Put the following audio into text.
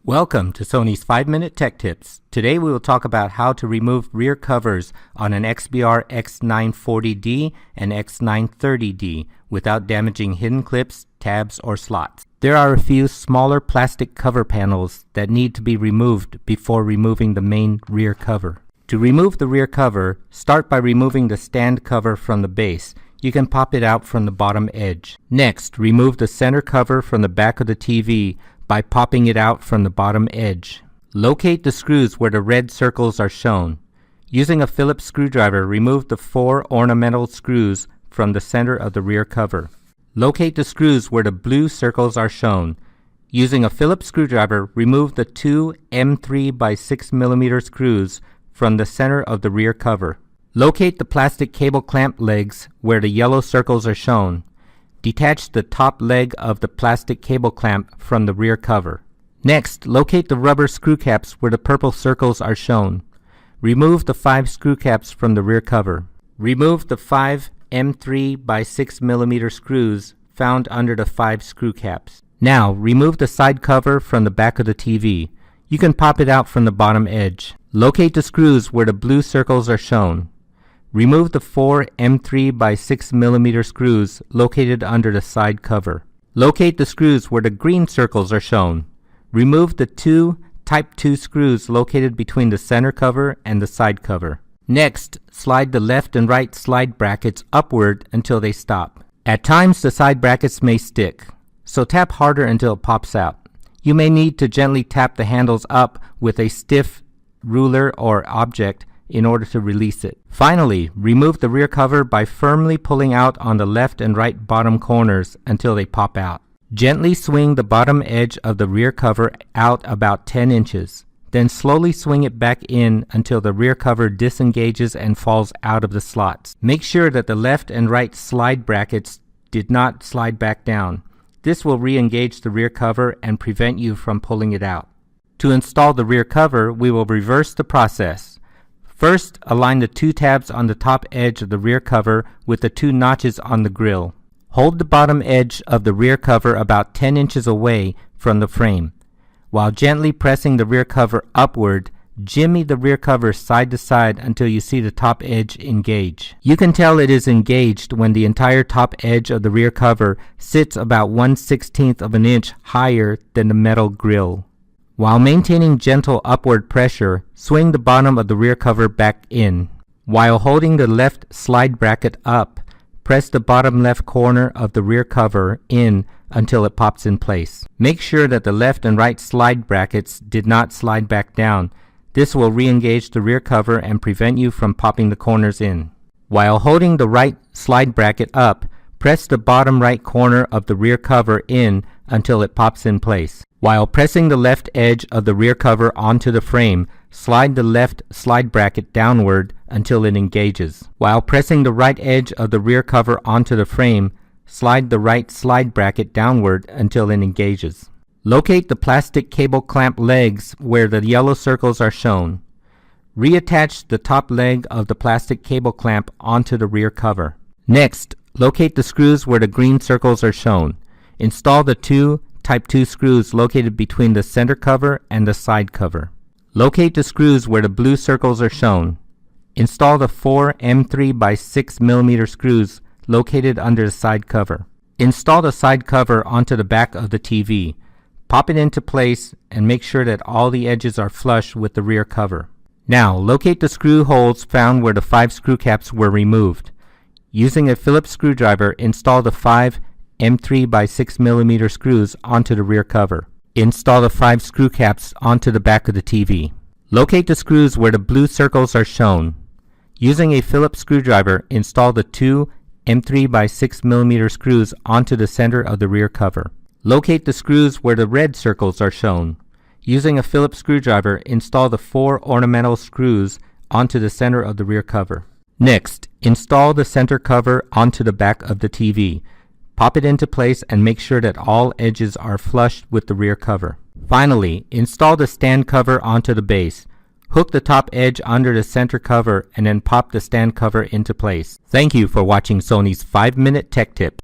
Welcome to Sony's 5-Minute Tech Tips. Today we will talk about how to remove rear covers on an XBR-X940D and X930D without damaging hidden clips, tabs, or slots. There are a few smaller plastic cover panels that need to be removed before removing the main rear cover. To remove the rear cover, start by removing the stand cover from the base. You can pop it out from the bottom edge. Next, remove the center cover from the back of the TV by popping it out from the bottom edge. Locate the screws where the red circles are shown. Using a Phillips screwdriver, remove the 4 ornamental screws from the center of the rear cover. Locate the screws where the blue circles are shown. Using a Phillips screwdriver, remove the 2 M3 by 6 mm screws from the center of the rear cover. Locate the plastic cable clamp legs where the yellow circles are shown. Detach the top leg of the plastic cable clamp from the rear cover. Next, locate the rubber screw caps where the purple circles are shown. Remove the 5 screw caps from the rear cover. Remove the 5 M3 by 6 mm screws found under the 5 screw caps. Now, remove the side cover from the back of the TV. You can pop it out from the bottom edge. Locate the screws where the blue circles are shown. Remove the 4 M3 by 6 mm screws located under the side cover. Locate the screws where the green circles are shown. Remove the 2 Type 2 screws located between the center cover and the side cover. Next, slide the left and right slide brackets upward until they stop. At times, the side brackets may stick, so tap harder until it pops out. You may need to gently tap the handles up with a stiff ruler or object in order to release it. Finally, remove the rear cover by firmly pulling out on the left and right bottom corners until they pop out. Gently swing the bottom edge of the rear cover out about 10 inches. Then slowly swing it back in until the rear cover disengages and falls out of the slots. Make sure that the left and right slide brackets did not slide back down. This will re-engage the rear cover and prevent you from pulling it out. To install the rear cover, we will reverse the process. First, align the 2 tabs on the top edge of the rear cover with the 2 notches on the grill. Hold the bottom edge of the rear cover about 10 inches away from the frame. While gently pressing the rear cover upward, jimmy the rear cover side to side until you see the top edge engage. You can tell it is engaged when the entire top edge of the rear cover sits about 1/16 of an inch higher than the metal grill. While maintaining gentle upward pressure, swing the bottom of the rear cover back in. While holding the left slide bracket up, press the bottom left corner of the rear cover in until it pops in place. Make sure that the left and right slide brackets did not slide back down. This will re-engage the rear cover and prevent you from popping the corners in. While holding the right slide bracket up, press the bottom right corner of the rear cover in until it pops in place. While pressing the left edge of the rear cover onto the frame, slide the left slide bracket downward until it engages. While pressing the right edge of the rear cover onto the frame, slide the right slide bracket downward until it engages. Locate the plastic cable clamp legs where the yellow circles are shown. Reattach the top leg of the plastic cable clamp onto the rear cover. Next, locate the screws where the green circles are shown. Install the 2 Type 2 screws located between the center cover and the side cover. Locate the screws where the blue circles are shown. Install the 4 M3 by 6 mm screws located under the side cover. Install the side cover onto the back of the TV. Pop it into place and make sure that all the edges are flush with the rear cover. Now, locate the screw holes found where the 5 screw caps were removed. Using a Phillips screwdriver, install the 5 M3 by 6 mm screws onto the rear cover. Install the 5 screw caps onto the back of the TV. Locate the screws where the blue circles are shown. Using a Phillips screwdriver, install the 2 M3 by 6 mm screws onto the center of the rear cover. Locate the screws where the red circles are shown. Using a Phillips screwdriver, install the 4 ornamental screws onto the center of the rear cover. Next, install the center cover onto the back of the TV. Pop it into place and make sure that all edges are flush with the rear cover. Finally, install the stand cover onto the base. Hook the top edge under the center cover and then pop the stand cover into place. Thank you for watching Sony's 5-Minute Tech Tip.